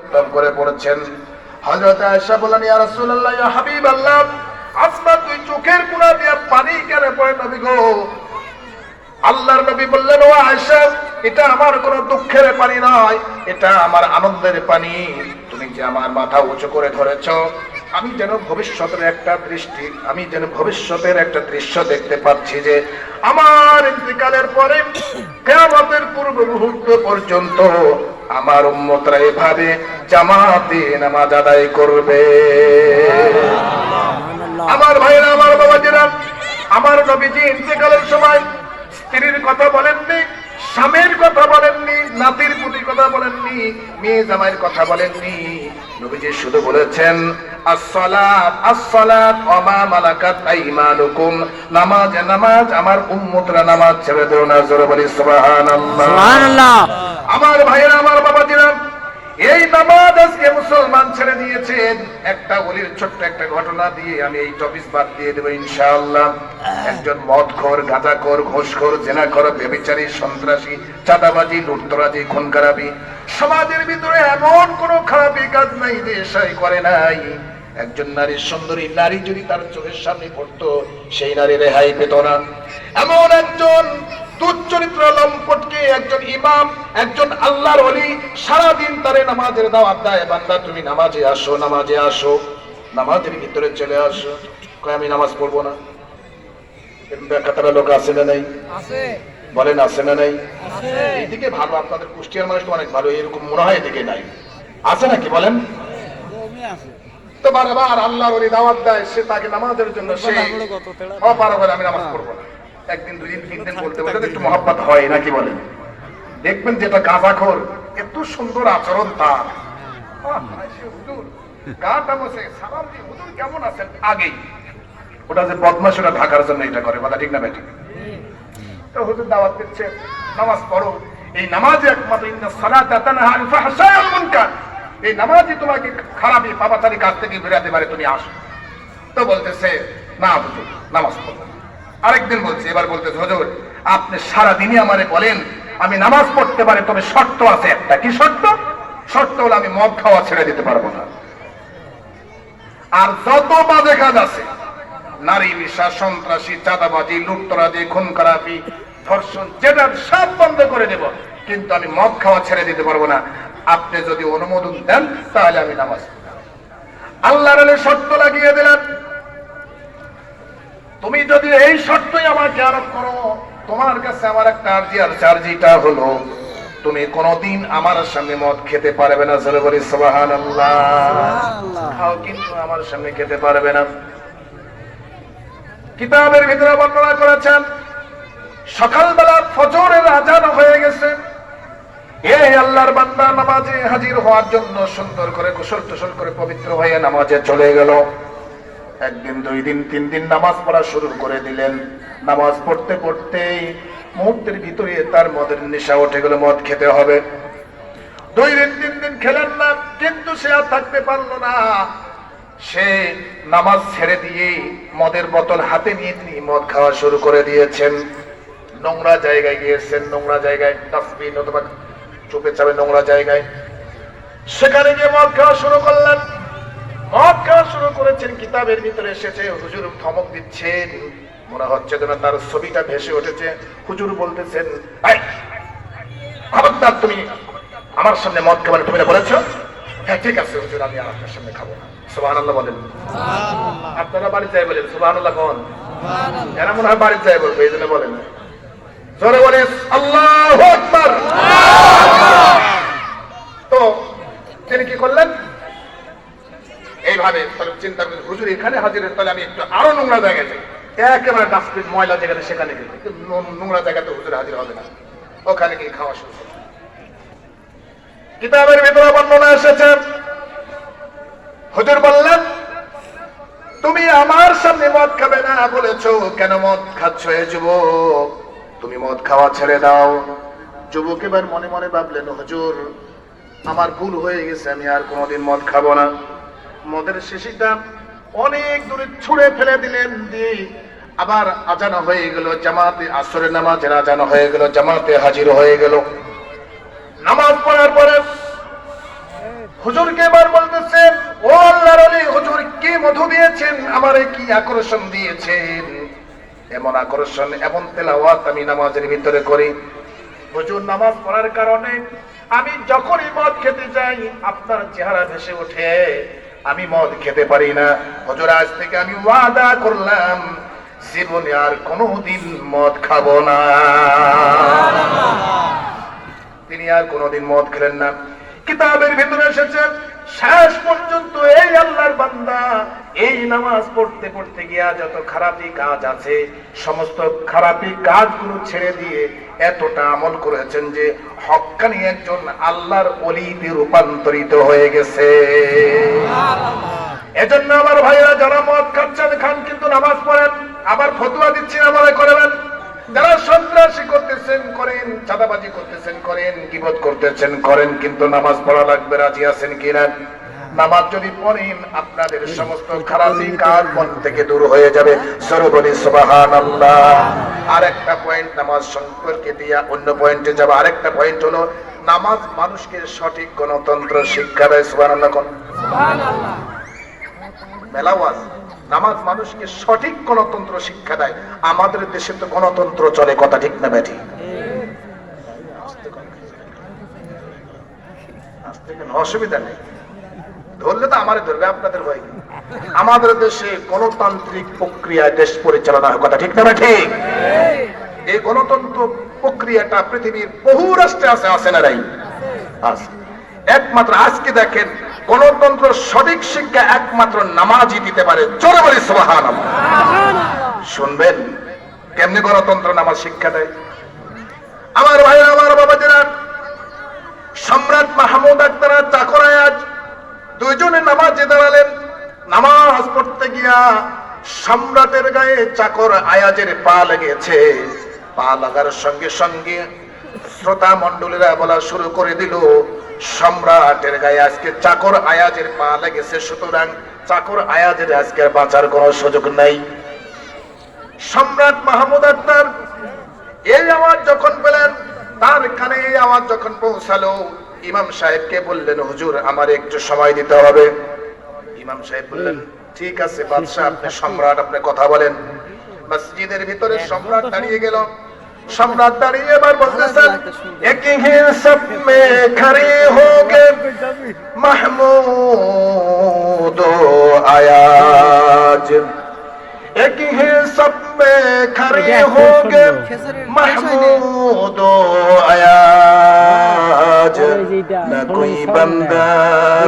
উত্তম করে পড়েছেন। হযরত আয়েশা বলেন, ইয়া রাসূলুল্লাহ, ইয়া হাবিবাল্লাহ, আসমা তুই চোখের কোণা দিয়ে পানি কেন পড়ে নবী গো? আল্লাহর নবী বললেন, ও আয়েশা, এটা আমার কোনো দুঃখের পানি নয়, এটা আমার আনন্দের পানি। তুমি যে আমার মাথা উঁচু করে ধরেছো, আমি যেন ভবিষ্যতের একটা দৃশ্য দেখতে পাচ্ছি যে আমার ইন্তিকালের পরে কিয়ামতের পূর্ব মুহূর্ত পর্যন্ত আমার উম্মতরা এভাবে জামাতে নামাজ আদায় করবে। আমার ভাইরা, আমার বাবাজিরা, আমার নবীজি ইন্তিকালের সময় স্ত্রীর কথা বলেননি, স্বামীর কথা বলেননি, নাতির পুতির কথা বলেননি, মেয়ে জামাইয়ের কথা বলেননি। নবীজি শুধু বলেছেন, আসসালাত আসসালাত ওয়া মা মালাকাত আইমানুকুম, নামাজ নামাজ, আমার উম্মতরা নামাজ ছেড়ে দিও না। জোরে বলি সুবহানাল্লাহ, সুবহানাল্লাহ। আমার ভাইরা, আমার বাবাজিরা, এই নামাজ আজকে মুসলমান ছেড়ে দিয়েছেন। একটা ওলির ছোট্ট একটা ঘটনা দিয়ে আমি এই টপিক বাদ দিয়ে দেবো ইনশাআল্লাহ। একজন মদখোর, গাঁজাখোর, ঘুষখোর, জেনাখোর, ব্যভিচারী, সন্ত্রাসী, চাঁদাবাজি, লুটতরাজি, খুনখারাপি, সমাজের ভিতরে এমন কোন খারাপি কাজ নাই যে এসাই করে নাই। একজন নারী, সুন্দরী নারী যদি তার চোখের সামনে পড়তো, সেই নারী রেহাই পেত না। এমন একজন দুশ্চরিত্র লম্পটকে একজন ইমাম, একজন আল্লাহর ওলি সারাদিন তারে নামাজের দাওয়াত দেয়, বান্দা তুমি নামাজে আসো, নামাজে আসো, নামাজের ভিতরে চলে আসো। কয় আমি নামাজ পড়বো না। কাতারা লোক আছে না নাই? বলেন আছে না নাই? এইদিকে ভালো, আপনাদের কুষ্টিয়ার মানুষ তো অনেক ভালো, এরকম মনে হয় এদিকে নাই, আছে নাকি বলেন? তো বারবার আল্লাহর ওলি দাওয়াত দেয়, সে তাকে নামাজের জন্য সে অপার বলে আমি নামাজ পড়বো না। একদিন, দুদিন, 3 দিন বলতে বলতে একটু মহব্বত হয় নাকি বলেন? দেখবেন যেটা গাঁজাখোর, এত সুন্দর আচরণ তার, গাটা বসে সালাম দিয়ে হুজুর কেমন আছেন, আগেই ওটা যে বদমাশ, ওটা ঢাকার জন্য এটা করে, কথা ঠিক না বেঠিক? তো হুজুর দাওয়াত দিচ্ছে, নামাজ পড়ো। এই নামাজে একমাত্র ইন্নাস সালাতা তানহা আনিল ফাহশাই ওয়াল মুনকার, এই নামাজই তোমাকে খারাপি পাপাচারী কাজ থেকে বেরাতে পারে, তুমি আসো। তো বলতেছে, না হুজুর নামাজ পড়ো। আরেকদিন বলছে, এবার বলতেছে, হুজুর আপনি সারাদিনই আমারে বলেন আমি নামাজ পড়তে পারি, তবে শর্ত আছে একটা। কি শর্ত? শর্ত হলো আমি মদ খাওয়া ছেড়ে দিতে পারবো না, আর যত বাজে কাজ আছে, নারী নেশা, সন্ত্রাসী, চাঁদাবাজি, লুটতরাজি, খুনখারাপি, ধর্ষণ, যেটা সব বন্ধ করে দেব, কিন্তু আমি মদ খাওয়া ছেড়ে দিতে পারবো না। আপনি যদি অনুমোদন দেন তাহলে আমি নামাজ। আল্লাহর শর্ত লাগিয়ে দিলেন, তুমি যদি এই শর্তই আমাকে আরোপ করো, তোমার কাছে আমার একটা আরজি, আর আরজিটা হলো তুমি কোনদিন আমার সামনে মদ খেতে পারবে না। জোরে বলি সুবহানাল্লাহ। খাও কিন্তু আমার সামনে খেতে পারবে না। কিতাবের ভিতরে বর্ণনা করেছেন, সকালবেলা ফজরের আজান হয়ে গেছে, এই আল্লাহর বান্দা নামাজে হাজির হওয়ার জন্য সুন্দর করে গোসল টোসল করে পবিত্র হয়ে নামাজে চলে গেল। একদিন, 2 দিন, 3 দিন নামাজ পড়া শুরু করে দিলেন। নামাজ পড়তে পড়তেই মুহূর্তের ভিতরে তার মদের নেশা উঠে গেল, মদ খেতে হবে। 2 দিন, 3 দিন খেলেন না, কিন্তু সে আর থাকতে পারলো না। সে নামাজ ছেড়ে দিয়ে মদের বোতল হাতে নিয়ে তিনি মদ খাওয়া শুরু করে দিয়েছেন। নোংরা জায়গায় গিয়েছেন, নোংরা জায়গায়, ডাস্টবিন অথবা চুপে চাপে নোংরা জায়গায়, সেখানে গিয়ে মদ খাওয়া শুরু করলেন। মদ খাওয়া শুরু করেছেন, কিতাবের ভিতরে এসেছে হুজুর ধমক দিচ্ছেন, মনে হচ্ছে যেন তার ছবিটা ভেসে উঠেছে। হুজুর বলতেছেন, খবরদার, তুমি আমার সামনে মদ খাবার তুমি বলেছ? হ্যাঁ ঠিক আছে হুজুর, আমি আর আপনার সামনে খাবো না। সুবহানাল্লাহ বলেন। আপনারা বাড়ি যাই বলেন সুবহানাল্লাহ কোন? এরা মনে হয় বাড়ি যাই বলবে, এই জন্য বলেন। জোরে বলে আল্লাহু আকবার। তো তিনি কি করলেন? এইভাবে চিন্তা করেন, হুজুর এখানে হাজিরের, তাহলে আমি একটু আরো নোংরা জায়গায় যাই, একেবারে ডাস্টবিন ময়লা জায়গাতে, সেখানে গেলে নোংরা জায়গাতে হুজুর হাজির হবে না, ওখানে গিয়ে খাওয়া শুরু করবে। কিতাবের ভিতরে বর্ণনা এসেছে, হুজুর বললেন, তুমি আমার সামনে মদ খাবে না বলেছো, কেন মদ খাচ্ছ এ যুবক? তুমি মদ খাওয়া ছেড়ে দাও। যুবক এবার মনে মনে ভাবলেন, হুজুর আমার ভুল হয়ে গেছে, আমি আর কোনোদিন মদ খাবো না। মদের শিশিটা অনেক দূরে ছুঁড়ে ফেলে দিলেন, দিয়ে আবার আজান হয়ে গেল, জামাতে আসরের নামাজের আজান হয়ে গেল, জামাতে হাজির হয়ে গেল। নামাজ পড়ার পরে হুজুরকে এবার বলতেছেন, ও আল্লাহর ওলি, হুজুর কি মধু দিয়েছেন, আমারে কি আকর্ষণ দিয়েছেন, এমন আকর্ষণ এমন তেলাওয়াত আমি নামাজের ভিতরে করি, হুজুর নামাজ পড়ার কারণে আমি যখনই মদ খেতে যাই আপনার চেহারা ভেসে ওঠে, আমি মদ খেতে পারি না। হুজুর আজ থেকে আমি ওয়াদা করলাম জীবনে আর কোনোদিন মদ খাবো না। তিনি আর কোনোদিন মদ খেলেন না। কিতাবের ভিতরে এসেছে শেষ পর্যন্ত এই আল্লাহর বান্দা এই নামাজ পড়তে পড়তে গিয়া যত খারাপি কাজ আছে সমস্ত খারাপি কাজগুলো ছেড়ে দিয়ে এতটা আমল করেছেন যে হক্কানি একজন আল্লাহর ওলিতে রূপান্তরিত হয়ে গেছে। এজন্য আমার ভাইরা যারা মদ খাচ্ছেন খান কিন্তু নামাজ পড়েন। আবার ফতোয়া দিচ্ছি না মনে করবেন, যারা সন্ত্রাসী করতেছেন করেন, চাঁদাবাজি করতেছেন করেন, গীবত করতেছেন করেন, কিন্তু নামাজ পড়া লাগবে। রাজি আছেন কিনা? নামাজ যদি পড়েন আপনাদের সমস্ত খারাপি কাজ মন থেকে দূর হয়ে যাবে। সরে বলি সুবহানাল্লাহ। আরেকটা পয়েন্ট নামাজ সম্পর্কে দিয়া অন্য পয়েন্টে যাব। আরেকটা পয়েন্ট হলো নামাজ মানুষকে সঠিক গণতন্ত্র শিক্ষা দেয়। সুবহানাল্লাহ কোন সুবহানাল্লাহ। মেলাওয়াজ নামাজ মানুষকে সঠিক গণতন্ত্র শিক্ষা দেয়। আমাদের দেশে তো গণতন্ত্র চলে, কথা ঠিক না ব্যাঠি? অসুবিধা নেই, ধরলে তো আমারে ধরবে, আপনাদের ভয় নেই। আমাদের দেশে গণতান্ত্রিক প্রক্রিয়ায় দেশ পরিচালনা হয়, কথা ঠিক না ব্যাঠি? এই গণতন্ত্র প্রক্রিয়াটা পৃথিবীর বহু রাষ্ট্রে আছে, আছে না নাই? আছে। একমাত্র আজকে দেখেন গণতন্ত্র সঠিক শিক্ষা একমাত্র নামাজই দিতে পারে। জোরে বলি সুবহানাল্লাহ। শুনবেন কেমনি গণতন্ত্র নামাজ শিক্ষা দেয়? আমার ভাইরা, আমার বাবাজিরা, সম্রাট মাহমুদ আখতার আর চাকর আয়াজ দুইজনে নামাজে দাঁড়ালেন। নামাজ পড়তে গিয়া সম্রাটের গায়ে চাকর আয়াজের পা লেগেছে। পা লাগার সঙ্গে সঙ্গে শ্রোতা মণ্ডলীরা বলা শুরু করে দিল, সম্রাটের গায়ে আজকে চাকর আয়াজের পা লেগেছে, সুতরাং চাকর আয়াজের আজকে বাঁচার কোন সুযোগ নাই। সম্রাট মাহমুদ আখতার এই আওয়াজ যখন পেলেন, তার কানে এই আওয়াজ যখন পৌঁছালো, ইমাম সাহেবকে বললেন, হুজুর আমার একটু সময় দিতে হবে। ইমাম সাহেব বললেন, ঠিক আছে বাদশাহ, আপনি সম্রাট, আপনি কথা বলেন। মসজিদের ভিতরে সম্রাট দাঁড়িয়ে গেল। সম্রাট দাঁড়িয়ে এবার বলতেছেন, এক হি সব মে খড়ে হোগে মাহমুদ আয়াজ, এক হি সব মে খড়ে হোগে মাহমুদ আয়াজ, না কোই বান্দা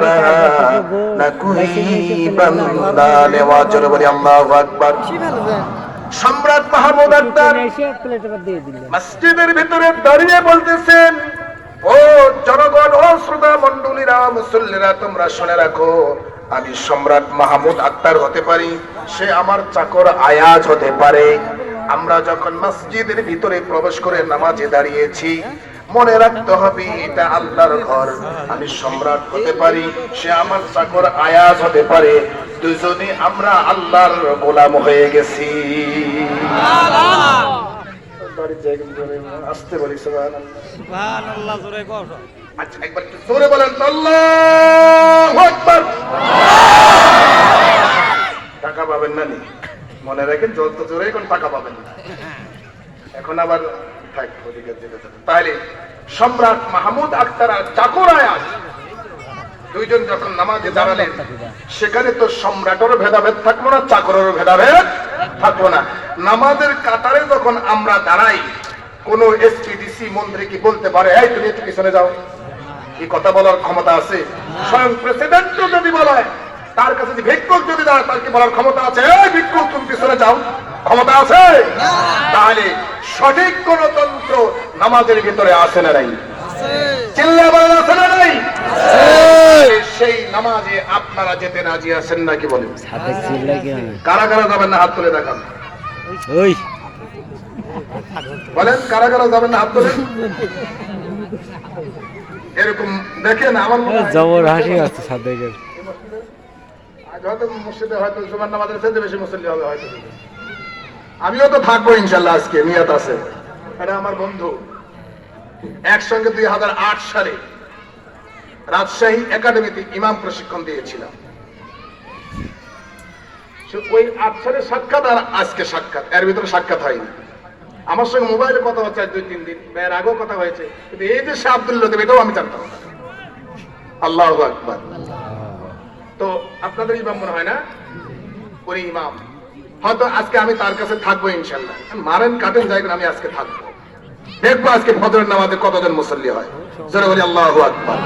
রহা না কোই বান্দা নেওয়া। চলো বলি আল্লাহু আকবার। সম্রাট মাহমুদ আখতার মসজিদের ভিতরে দাঁড়িয়ে বলতেছেন, ও জনগণ, ও শ্রোতা মণ্ডলীরা, মুসল্লিরা, তোমরা শুনে রাখো, আমি সম্রাট মাহমুদ আখতার হতে পারি, সে আমার চাকর আয়াজ হতে পারে। আমরা যখন মসজিদের ভিতরে প্রবেশ করে নামাজে দাঁড়িয়েছি, মনে রাখতে হবে এটা আল্লাহর ঘর। আমি সম্রাট হতে পারি, সে আমার চাকর আয়াজ হতে পারে, দুজনে আমরা আল্লাহর গোলাম হয়ে গেছি। আসতে বলি সুবহানাল্লাহ। আচ্ছা একবার একটু জোরে বলেন আল্লাহু আকবার। টাকা পাবেন না নি, মনে রাখেন, যত জোরে কোন টাকা পাবেন না। এখন আবার তাহলে সম্রাট মাহমুদ আখতার আর চাকর আয়াজ দুইজন যখন নামাজে দাঁড়ালেন, সেখানে তো সম্রাটেরও ভেদাভেদ থাকলো না, চাকরেরও ভেদাভেদ থাকলো না। নামাজের কাতারে যখন আমরা দাঁড়াই, কোন এসপিডিসি মন্ত্রী কি বলতে পারে, এই তুমি একটু পিছনে যাও? এই কথা বলার ক্ষমতা আছে? স্বয়ং প্রেসিডেন্টও যদি বলে, তার কাছে যে ভিক্ষুক যদি দাঁড়ায়, তার কি বলার ক্ষমতা আছে, এই ভিক্ষুক তুমি পিছনে যাও? ক্ষমতা আছে? তাহলে সঠিক গণতন্ত্র নামাজের ভিতরে আছে না নাই? চিল্লা বলেন আছে না নাই? সেই নামাজে আপনারা যেতে রাজি আছেন নাকি বলেন? কারা কারা যাবেন না হাত তুলে দেখান। বলেন কারা কারা যাবেন না হাত তুলে। এরকম দেখেন আমার জবর হাসি আসছে সাদেকের। আজ হয়তো মসজিদে হয়তো জুমার নামাজের চাইতে বেশি মুসল্লি হবে হয়তো। আমিও তো থাকবো ইনশাল্লাহ, আজকে নিয়ত আছে। এটা আমার বন্ধু, একসঙ্গে 2008 সালে রাজশাহী একাডেমিতে ইমাম প্রশিক্ষণ দিয়েছিলাম। ওই 8 সালের সাক্ষাৎ আর আজকে সাক্ষাৎ, এর ভিতরে সাক্ষাৎ হয়নি। আমার সঙ্গে মোবাইলে কথা হচ্ছে 2-3 দিন, এর আগেও কথা হয়েছে, কিন্তু এই যে শাহ আব্দুল লতিফ এটাও আমি জানতাম না। আল্লাহু আকবার। তো আপনাদের ইমাম মনে হয় না, উনি ইমাম। হয়তো আজকে আমি তার কাছে থাকবো ইনশাল্লাহ। মারেন কাটেন যাই, আমি আজকে থাকবো, দেখবো আজকে ফজরের নামাজে কতজন মুসল্লি হয়। জোরে বলি আল্লাহু আকবার।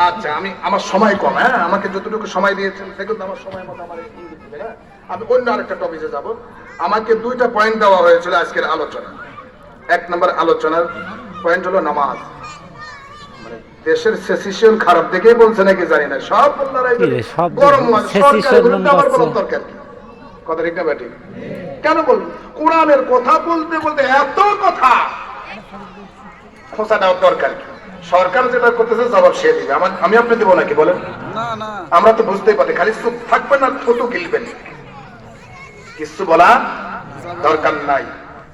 আচ্ছা, আমি আমার সময় কম, হ্যাঁ, আমাকে যতটুকু সময় দিয়েছেন দেখুন, আমার সময় মতো আমার ইঙ্গিত দিবে, হ্যাঁ। আমি অন্য আরেকটা টপিকে যাব। আমাকে 2টা পয়েন্ট দেওয়া হয়েছিল আজকের আলোচনা। 1 নম্বর আলোচনার পয়েন্ট হলো নামাজ। মানে দেশের সেসিশন খারাপ দেখেই বলছে নাকি জানি না, সব বললারাই গরম হয়, সরকারের বিরুদ্ধে আবার বলুন দরকার কি? কথা ঠিক না ব্যাটি? কেন বলুন? কোরআনের কথা বলতে বলতে এত কথা খোঁচা দেওয়ার দরকার কি? সরকার যেটা করতেছে জবাব সে দিবে, আমি আপনি দেবো নাকি বলেন? আমরা তো বুঝতেই পারি, খালি চুপ থাকবেন আর থুতু গিলবেন, কিছু বলা দরকার নাই।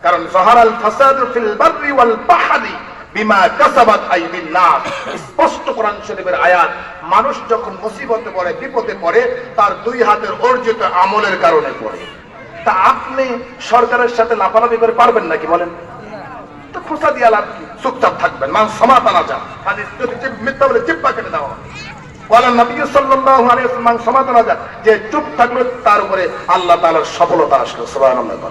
কারণ যাহারাল ফাসাদু ফিল বাররি ওয়াল বাহরি বিমা কাসাবাত আইদিন নাস, স্পষ্ট কোরআন শরীফের আয়াত। মানুষ যখন মুসিবতে পড়ে, বিপদে পড়ে, তার 2 হাতের অর্জিত আমলের কারণে পড়ে। তা আপনি সরকারের সাথে লাফালাফি করে পারবেন নাকি বলেন? তো খোঁচা দিয়ে লাভ কি? চুপচাপ থাকবেন। মান সমাতানা যা হাদিস যদি মিথ্যা বলে চিপ্পা কেটে দেওয়া হয়। বলেন নবী সাল্লাল্লাহু আলাইহি ওয়াসাল্লাম সমাতানা যা, যে চুপ থাকলে তার উপরে আল্লাহ তাআলার সফলতা আসলো। সুবহানাল্লাহ।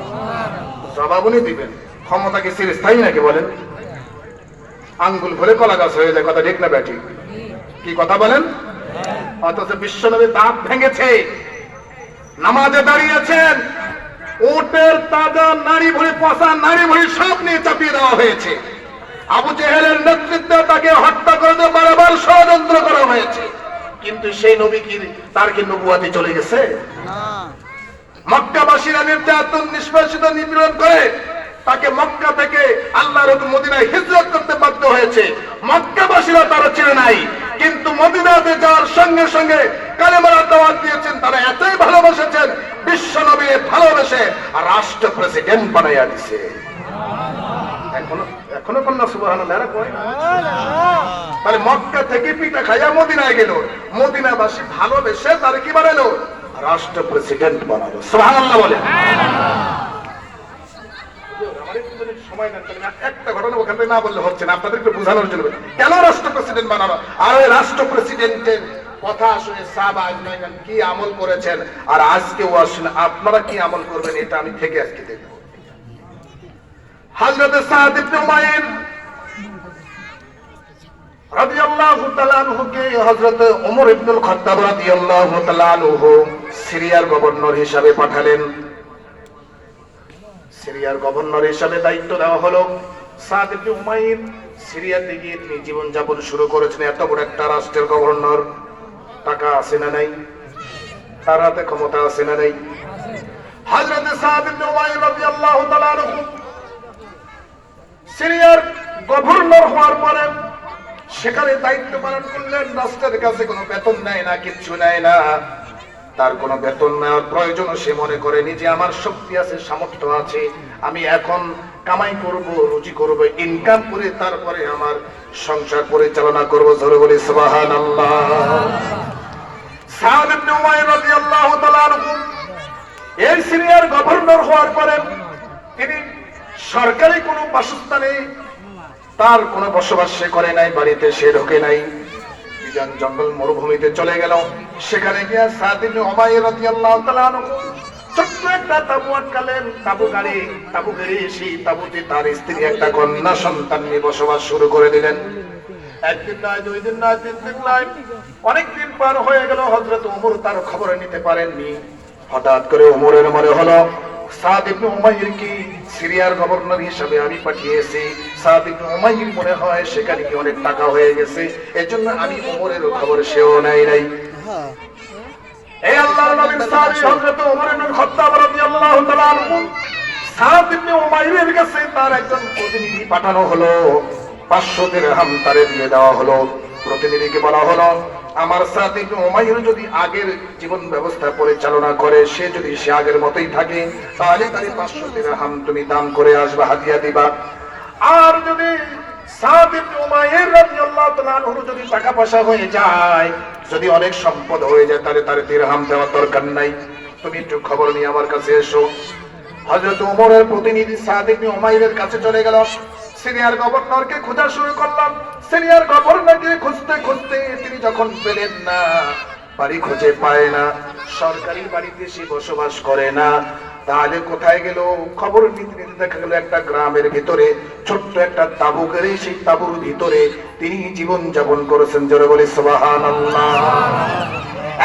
জবাব উনি দিবেন। ক্ষমতা কি চিরস্থায়ী নাকি বলেন? আঙ্গুল ভরে কলা গাছ হয়ে যায়, কথা ঠিক না ব্যাটি? কি কথা বলেন? অথচ বিশ্বনবী দাঁত ভেঙেছে, নামাজে দাঁড়িয়েছেন, ওটের তাজা নারী ভরে, পচা নারী ভরে সব নিয়ে চাপিয়ে দেওয়া হয়েছে। আবু জেহেলের নেতৃত্বে তাকে হত্যা করে বারবার ষড়যন্ত্র করা হয়েছে, কিন্তু সেই নবী কি, তার কি নবুয়াতি চলে গেছে? মক্কাবাসীরা নির্যাতন, নিষ্পেষিত, নিপীড়ন করে তাকে মক্কা থেকে আল্লাহর হুকুমে মদিনায় হিজরত করতে বাধ্য হয়েছে। মক্কাবাসীরা তারা চিনে নাই, কিন্তু মদিনাতে যাওয়ার সঙ্গে সঙ্গে কালেমার দাওয়াত দিয়েছেন। তারা এতই ভালোবেসেছেন, বিশ্ব নবীর ভালোবেসে রাষ্ট্র প্রেসিডেন্ট বানাইয়া দিছে। এখনো কন্যা সুবহানাল্লাহ কয়। তাহলে মক্কা থেকে পিঠা খাইয়া মদিনায় গেল, মদিনাবাসী ভালোবেসে তার কি বানালো? রাষ্ট্র প্রেসিডেন্ট বানালো। সুবহানাল্লাহ বলে। সময় নেন, একটা ঘটনা ওখান থেকে না বললে হচ্ছে না, আপনাদের একটু বোঝানোর জন্য কেন রাষ্ট্র প্রেসিডেন্ট বানানো। আর ওই রাষ্ট্র প্রেসিডেন্টের কথা শুনে সাহাবা আজমাইন কি আমল করেছেন, আর আজকেও আসেন আপনারা কি আমল করবেন, এটা আমি থেকে আজকে দেখব। হযরত সাদ ইবনে উমাইর রাদিয়াল্লাহু তাআলা আনহু কে হযরত ওমর ইবনুল খাত্তাব রাদিয়াল্লাহু তাআলা আনহু সিরিয়ার গভর্নর হিসেবে পাঠালেন। সিরিয়ার গভর্নর হিসেবে দায়িত্ব দেওয়া হলো। সাদ ইবনে উমাইর সিরিয়াতে গিয়ে তিনি জীবন যাপন শুরু করেছেন। এত বড় একটা রাষ্ট্রের গভর্নর, টাকা আছে না নাই? তার হাতে ক্ষমতা আছে না নাই? হযরত সাদ ইবনে উমাইর রাদিয়াল্লাহু তাআলা আনহু সিরিয়ার গভর্নর হওয়ার পরে সেখানে দায়িত্ব পালন করলেন। রাষ্ট্রের কাছে কোনো বেতন নেয় না, কিচ্ছু নেয় না। তার কোনো বেতন নেওয়ার প্রয়োজন সে মনে করেনি, যে আমার শক্তি আছে, সামর্থ্য আছে, আমি এখন কামাই করব, রুজি করব, ইনকাম করে তারপরে আমার সংসার পরিচালনা করব। জোরে বলি সুবহানাল্লাহ। সাদ ইবনে উমাইর রাদিয়াল্লাহু তাআলা আনহু এই সিরিয়ার গভর্নর হওয়ার পরে তিনি সরকারি কোনো বাসস্থানে তার কোনো বসবাস সে করে নাই, বাড়িতে সে ঢোকে নাই, বিজন জঙ্গল মরুভূমিতে চলে গেল। সেখানে গিয়ে সাদ ইবনে উমাইর রাদিয়াল্লাহু তাআলা আনহু ছোট্ট একটা তাবু আটকালেন। তাবু গাড়ি সেই তাবুতে তার স্ত্রী একটা কন্যা সন্তান নিয়ে বসবাস শুরু করে দিলেন। একদিন নয়, 2 দিন নয়, 3 দিন নয়, অনেকদিন পার হয়ে গেল। হযরত ওমর তার খবর নিতে পারেননি। হঠাৎ করে ওমরের মনে হলো, সাদ ইবনে উমাইর কি সিরিয়ার গভর্নর হিসেবে আমি পাঠিয়েছি, সাদ ইবনে উমাইর মনে হয় সেখানে কি অনেক টাকা হয়ে গেছে, এজন্য আমি ওমরের খবর সেও নাই। এই আল্লাহর নবীর সাহাবী হযরত ওমর ইবনে খাত্তাব রাদিয়াল্লাহু তাআলা আনহু সাদ ইবনে উমাইরের কাছে তার একজন প্রতিনিধি পাঠানো হলো। 500 দিরহাম তারে দিয়ে দেওয়া হলো। প্রতিনিধিকে বলা হলো, আমার সাদ ইবনে উমাইর যদি আগের জীবন ব্যবস্থা পরিচালনা করে, সে যদি সে আগের মতোই থাকে, তাহলে তারে 500 দিরহাম তুমি দান করে আসবা, হাদিয়া দিবা। আর যদি সাদ ইবনে উমাইর রাদিয়াল্লাহু তাআলা আনহু যদি টাকা পয়সা হয়ে যায়, যদি অনেক সম্পদ হয়ে যায়, তাহলে তার দিরহাম দেওয়ার দরকার নাই। তুমি একটু খবর নিয়ে আমার কাছে এসো। হযরত ওমরের প্রতিনিধি সাদ ইবনে উমাইরের কাছে চলে গেল। সিনিয়র গভর্নরকে খোঁজা শুরু করলাম। সিনিয়র গভর্নরকে খুঁজতে খুঁজতে তিনি যখন পেলেন না, বাড়ি খুঁজে পায় না, সরকারি বাড়িতে সে বসবাস করে না, তাহলে কোথায় গেল? খবর নিতে নিতে দেখা গেল একটা গ্রামের ভিতরে ছোট্ট একটা তাঁবু গড়ে, সেই তাঁবুর ভিতরে তিনি জীবন যাপন করেছেন। জোরে বলি সুবহানাল্লাহ।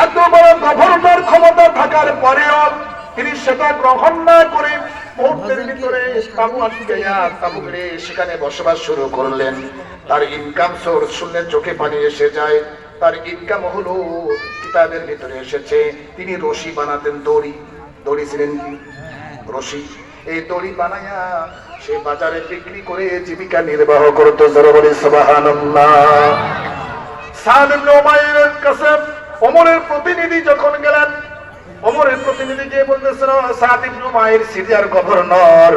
এত বড় গভর্নর ক্ষমতা থাকার পরেও তিনি সেটা গ্রহণ না করে মুহূর্তের ভিতরে তাঁবু আটকাইয়া তাঁবু গড়ে সেখানে বসবাস শুরু করলেন। তার ইনকাম সোর্স শুনলে চোখে পানি এসে যায়। তার ইনকাম হলো, কিতাবের ভিতরে এসেছে, তিনি রশি বানাতেন। দড়ি ছিলেন কি? রশি। এই দড়ি বানাইয়া সে বাজারে বিক্রি করে জীবিকা নির্বাহ করত। জোরে বলি সুবহানাল্লাহ। সাদ ইবনে উমাইরের কাছে ওমরের প্রতিনিধি যখন গেলেন, ওমরের প্রতিনিধি গিয়ে বলতেছেন, সাদ ইবনে উমাইর সিরিয়ার গভর্নর,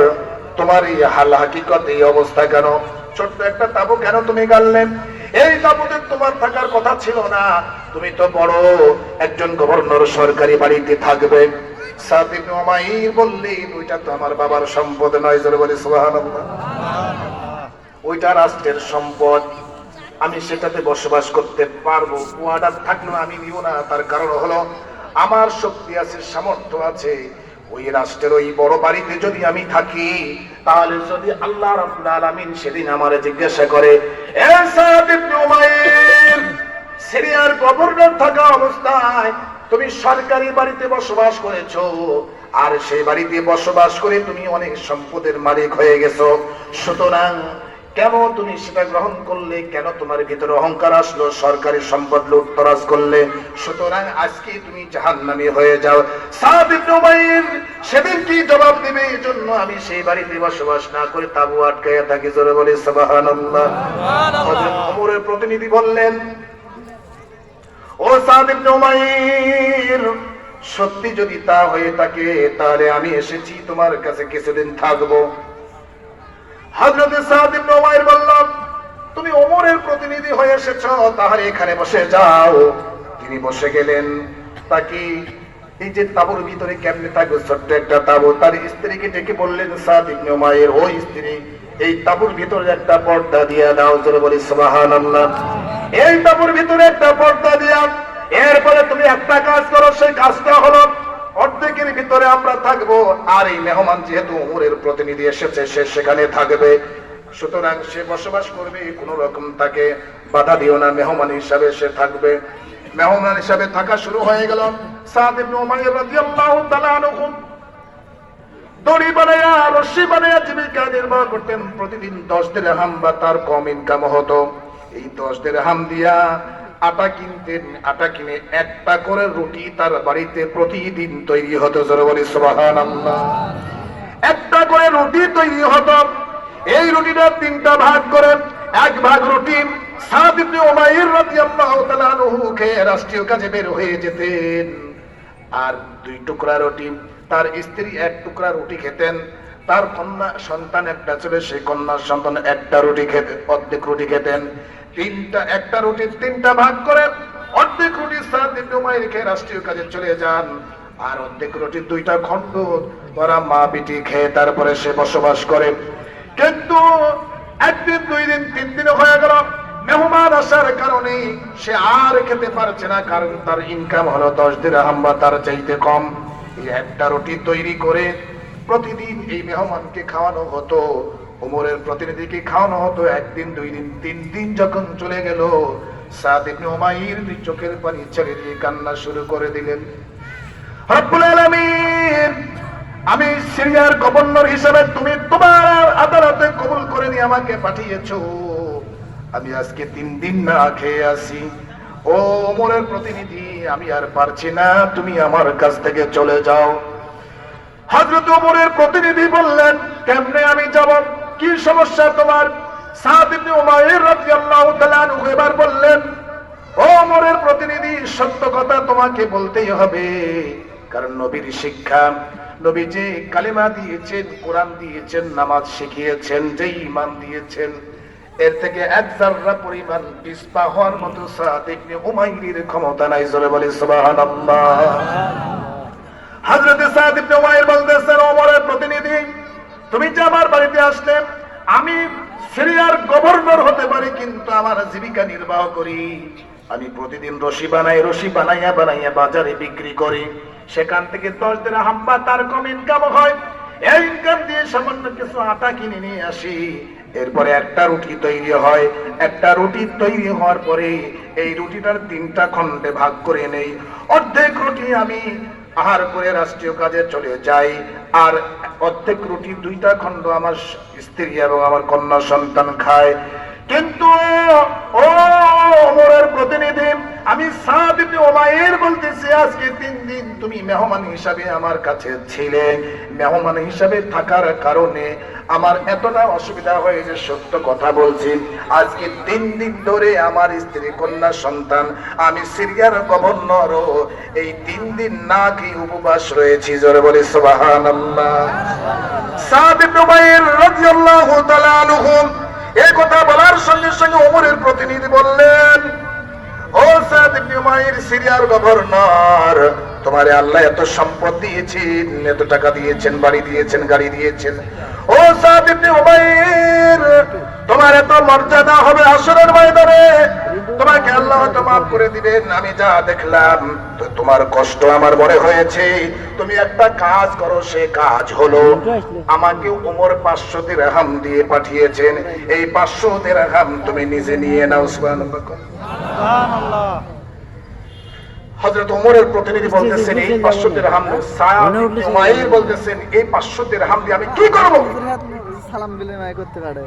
তোমার এই হাল হাকিকত, এই অবস্থা কেন? ছোট্ট একটা তাঁবু কেন তুমি গাড়লেন? এই তাঁবুতে তোমার থাকার কথা ছিল না, তুমি তো বড় একজন গভর্নর, সরকারি বাড়িতে থাকবে। সাদ ইবনে উমাইর বললেন, ওইটা তো আমার বাবার সম্পদ নয়। জোরে বলি সুবহানাল্লাহ। ওইটা রাষ্ট্রের সম্পদ, আমি সেটাতে বসবাস করতে পারবো, ওয়ার্ডার থাকলেও আমি নিব না। তার কারণ হলো আমার শক্তি আছে, সামর্থ্য আছে। ওই রাষ্ট্রের ওই বড় বাড়িতে যদি আমি থাকি, তাহলে যদি আল্লাহ রাব্বুল আলামিন সেদিন আমারে জিজ্ঞাসা করে, এ সাদ ইবনে উমাইর, সিরিয়ার গভর্নর থাকা অবস্থায় তুমি সরকারি বাড়িতে বসবাস করেছো, আর সেই বাড়িতে বসবাস করে তুমি অনেক সম্পদের মালিক হয়ে গেছো, সুতরাং কেন তুমি সেটা গ্রহণ করলে? কেন তোমার ভিতরে অহংকার আসলো? সরকারি সম্পদ লুটতরাজ করলে, সুতরাং আজকে তুমি জাহান্নামী হয়ে যাও। সাদ ইবনে উমাইর সেদিন কি জবাব দিবে? এই জন্য আমি সেই বাড়িতে বসবাস না করে তাঁবু আটকাইয়া থাকি। জোরে বলি সুবহানাল্লাহ। হযরত ওমরের প্রতিনিধি বললেন, ও সাদ ইবনে উমাইর, সত্যি যদি তা হয়ে থাকে, তাহলে আমি এসেছি তোমার কাছে কিছুদিন থাকবো। হযরত সাদ ইবনে উমাইর বলল, তুমি ওমরের প্রতিনিধি হয়ে এসেছো, তাহলে এখানে বসে যাও। তিনি বসে গেলেন। তাকে এই যে তাঁবুর ভিতরে কেমনে থাকবে, ছোট্ট একটা তাঁবু। তার স্ত্রীকে ডেকে বললেন, সাদ ইবনে উমাইর, ও স্ত্রী, এই তাঁবুর ভিতরে একটা পর্দা দিয়ে দাও। জোরে বলি সুবহানাল্লাহ। এই তাঁবুর ভিতরে একটা পর্দা দিয়া, এরপরে তুমি একটা কাজ করো, সেই কাজটা হলো অর্ধেকের ভিতরে আমরা থাকবো, আর এই মেহমান যেহেতু ওমরের প্রতিনিধি এসেছে, সে সেখানে থাকবে, সুতরাং সে বসবাস করবে, কোন রকম তাকে বাধা দিও না, মেহমান হিসাবে সে থাকবে। মেহমান হিসাবে থাকা শুরু হয়ে গেল। সাদ ইবনে উমাইর রাদিয়াল্লাহু তাআলা আনহু দড়ি বানায়া, রশি বানায়া জীবিকা নির্বাহ করতেন। প্রতিদিন 10 দিরহাম বা তার কম ইনকাম হতো। এই 10 দিরহাম দিয়া আটা কিনতেন। আটা কিনে একটা করে রুটি তার বাড়িতে প্রতিদিন তৈরি হতো। জোরে বলি সুবহানাল্লাহ। একটা করে রুটি তৈরি হতো। এই রুটিটা 3টা ভাগ করে, এক ভাগ রুটি সাদ ইবনে উমাইর রাদিয়াল্লাহু তাআলা আনহু খেয়ে রাষ্ট্রীয় কাজে বের হয়ে যেতেন, আর 2 টুকরা রুটি তার স্ত্রী 1 টুকরা রুটি খেতেন। তার কন্যা সন্তান একটা ছিল, সেই কন্যার সন্তান একটা রুটি খেতেন, অর্ধেক রুটি খেতেন। একটা রুটি 3টা ভাগ করে, অর্ধেক রুটি সাদ ইবনে উমাইর খেয়ে রাষ্ট্রীয় কাজে চলে যান, আর অর্ধেক রুটি 2টা খণ্ড ওরা মা বিটি খেয়ে তারপরে সে বসবাস করে। কিন্তু একদিন, 2 দিন, 3 দিন হয়ে গেল, মেহমান আসার কারণে সে আর খেতে পারছে না, কারণ তার ইনকাম হলো 10 দিরহাম বা তার চাইতে কম। এই একটা রুটি তৈরি করে প্রতিদিন এই মেহমানকে খাওয়ানো হতো, ওমরের প্রতিনিধিকে খাওয়ানো হতো। 1 দিন, 2 দিন, 3 দিন যখন চলে গেল, সাদ ইবনে উমাইর চোখের পানি ছেড়ে দিয়ে কান্না শুরু করে দিলেন। রব্বুল আলামিন, আমি সিরিয়ার গভর্নর হিসেবে তুমি তোমার আদালতে কবুল করে নিয়ে আমাকে পাঠিয়েছো, আমি আজকে 3 দিন না খেয়ে আছি। ও ওমরের প্রতিনিধি, আমি আর পারছি না, তুমি আমার কাছ থেকে চলে যাও। হযরত ওমরের প্রতিনিধি বললেন, কেমনে আমি যাব? কি সমস্যা তোমার? সাদ ইবনে উমাইর রাদিয়াল্লাহু তাআলা আনহু এবার বললেন, ও ওমরের প্রতিনিধি, সত্য কথা তোমাকে বলতেই হবে, কারণ নবীর শিক্ষা, নবী যে কালেমা দিয়েছেন, কোরআন দিয়েছেন, নামাজ শিখিয়েছেন, যে ঈমান দিয়েছেন, এর থেকে এক জাররা পরিমাণ পিছপা হওয়ার মতো সাদ ইবনে উমাইরের ক্ষমতা নাই। জোরে বলি সুবহানাল্লাহ। হযরত সাদ ইবনে উমাইর বলতেছেন, ওমরের প্রতিনিধি, তুমি যে আমার বাড়িতে আসলে, আমি সিরিয়ার গভর্নর হতে পারি, কিন্তু আমার জীবিকা নির্বাহ করি। আমি প্রতিদিন রশি বানাই, রশি বানাইয়া বানাইয়া বাজারে বিক্রি করি। সেখান থেকে 10 দিরহাম বা তার কম ইনকাম হয়। এই ইনকাম দিয়ে সামান্য কিছু আটা কিনে নিয়ে আসি। এরপরে একটা রুটি তৈরি হয়। একটা রুটি তৈরি হওয়ার পরে এই রুটিটার 3টা খণ্ডে ভাগ করে নেই। অর্ধেক রুটি আমি আহার করে রাষ্ট্রীয় কাজে চলে যাই, আর অর্ধেক রুটি 2টা খণ্ড আমার স্ত্রী এবং আমার কন্যা সন্তান খায়। কিন্তু ও ওমরের প্রতিনিধি, আমি সাদ ইবনে উমাইর বলতেছি, আজকে 3 দিন তুমি মেহমান হিসাবে আমার কাছে ছিলে। মেহমান হিসাবে থাকার কারণে আমার এতটা অসুবিধা হয়েছে, সত্য কথা বলছি। আজকে 3 দিন ধরে আমার স্ত্রী কন্যা সন্তান, আমি সিরিয়ার গভর্নর, এই 3 দিন না খেয়ে উপবাস রয়েছি। জোরে বলি সুবহানাল্লাহ। সাদ ইবনে উমাইর রাদিয়াল্লাহু তাআলা আনহু এই কথা বলার সঙ্গে সঙ্গে ওমরের প্রতিনিধি বললেন, ও সাদ ইবনে উমাইর, সিরিয়ার গভর্নর, তোমারে আল্লাহ এত সম্পদ দিয়েছেন, এত টাকা দিয়েছেন, বাড়ি দিয়েছেন, গাড়ি দিয়েছেন। ও সাদ ইবনে উমাইর, তোমার এত মর্যাদা হবে হাসরের ময়দানে, তোমাকে আল্লাহ তো মাফ করে দিবেন। আমি যা দেখলাম তো তোমার কষ্ট আমার মনে হয়েছে। তুমি একটা কাজ করো, সে কাজ হলো, আমাকে ওমর 500 দিরহাম দিয়ে পাঠিয়েছেন, এই 500 দিরহাম তুমি নিজে নিয়ে নাও। সুবহানাল্লাহ। হযরত ওমরের প্রতিনিধি বলতেছেন, এই 500 দিরহাম, সাদ ইবনে উমাইর বলতেছেন, এই 500 দিরহাম দিয়ে আমি কি করব? সালাম বিনিময় করতে পারে।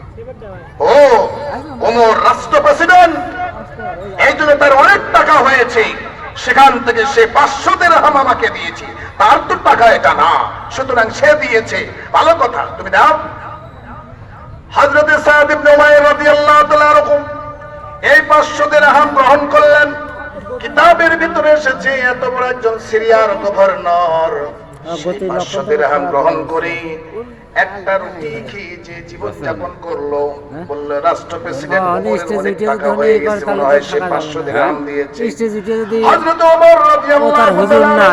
ও ওমর রাষ্ট্র প্রেসিডেন্ট, এই জন্য তার অনেক টাকা হয়েছে, সেখান থেকে সে 500 দিরহাম আমাকে দিয়েছে, তার তো টাকা এটা না, সুতরাং সে দিয়েছে, ভালো কথা, তুমি দাও। হযরত সাদ ইবনে উমাইর রাদিয়াল্লাহু তাআলা এরকম এই 500 দিরহাম গ্রহণ করলেন। কিতাবের ভিতরে এসেছে, এত বড় একজন সিরিয়ার গভর্নর 500 দিরহাম গ্রহণ করে একটা রুটি খেয়ে যে জীবন যাপন করলো, বললো রাষ্ট্র প্রেসিডেন্ট অনেক টাকা হয়ে গেছে, মনে হয় সে 500 দিরহাম দিয়েছে। হযরত ওমর রাদিয়াল্লাহু তাআলা,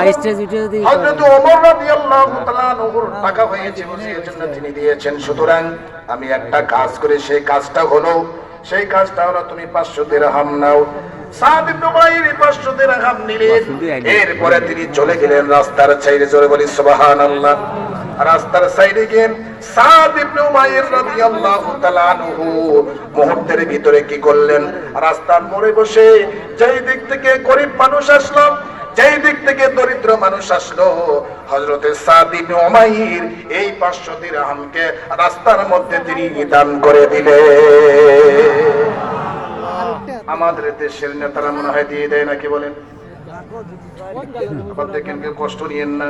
হযরত ওমর রাদিয়াল্লাহু তাআলা নহুর টাকা হয়েছে, এই জন্য তিনি দিয়েছেন। সুতরাং আমি একটা কাজ করে, সেই কাজটা হলো, সেই কাজটা হলো তুমি 500 দিরহাম নাও। সাদ ইবনে উমাইর 500 দিরহাম নিলেন। এরপরে তিনি চলে গেলেন রাস্তার সাইডে। জোরে বলি সুবহানাল্লাহ। রাস্তার সাইডে গিয়ে সাদ ইবনে উমাইর রাদিয়াল্লাহু তাআলা আনহু মুহূর্তের ভিতরে কি করলেন, রাস্তার মোড়ে বসে যেই দিক থেকে গরীব মানুষ আসলো, যেই দিক থেকে দরিদ্র মানুষ আসলো, হযরতে সাদ ইবনে উমাইর এই 500 দিরহামকে রাস্তার মধ্যে তিনি দান করে দিলেন। আমাদের দেশের নেতারা মনে হয় দিয়ে দেয় নাকি বলেন? আবার দেখেন, কেউ কষ্ট নিয়েন না।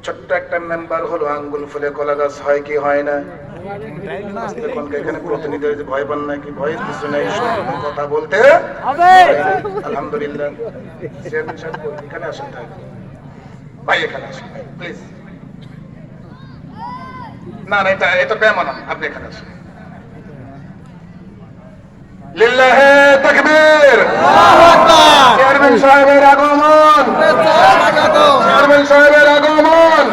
ছোট্ট একটা মেম্বার হলো, আঙ্গুল ফুলে কলা গাছ হয় কি হয় না? এখানে প্রতিনিধি হয়েছে, ভয় পান নাকি? ভয়ের কিছু নেই, কথা বলতে আলহামদুলিল্লাহ। এখানে আসেন ভাই, এখানে আসেন প্লিজ। না না, এটা বেমানান, আপনি এখানে আসেন। লিল্লাহে তাকবীর। চেয়ারম্যান সাহেবের আগমন, চেয়ারম্যান সাহেবের আগমন।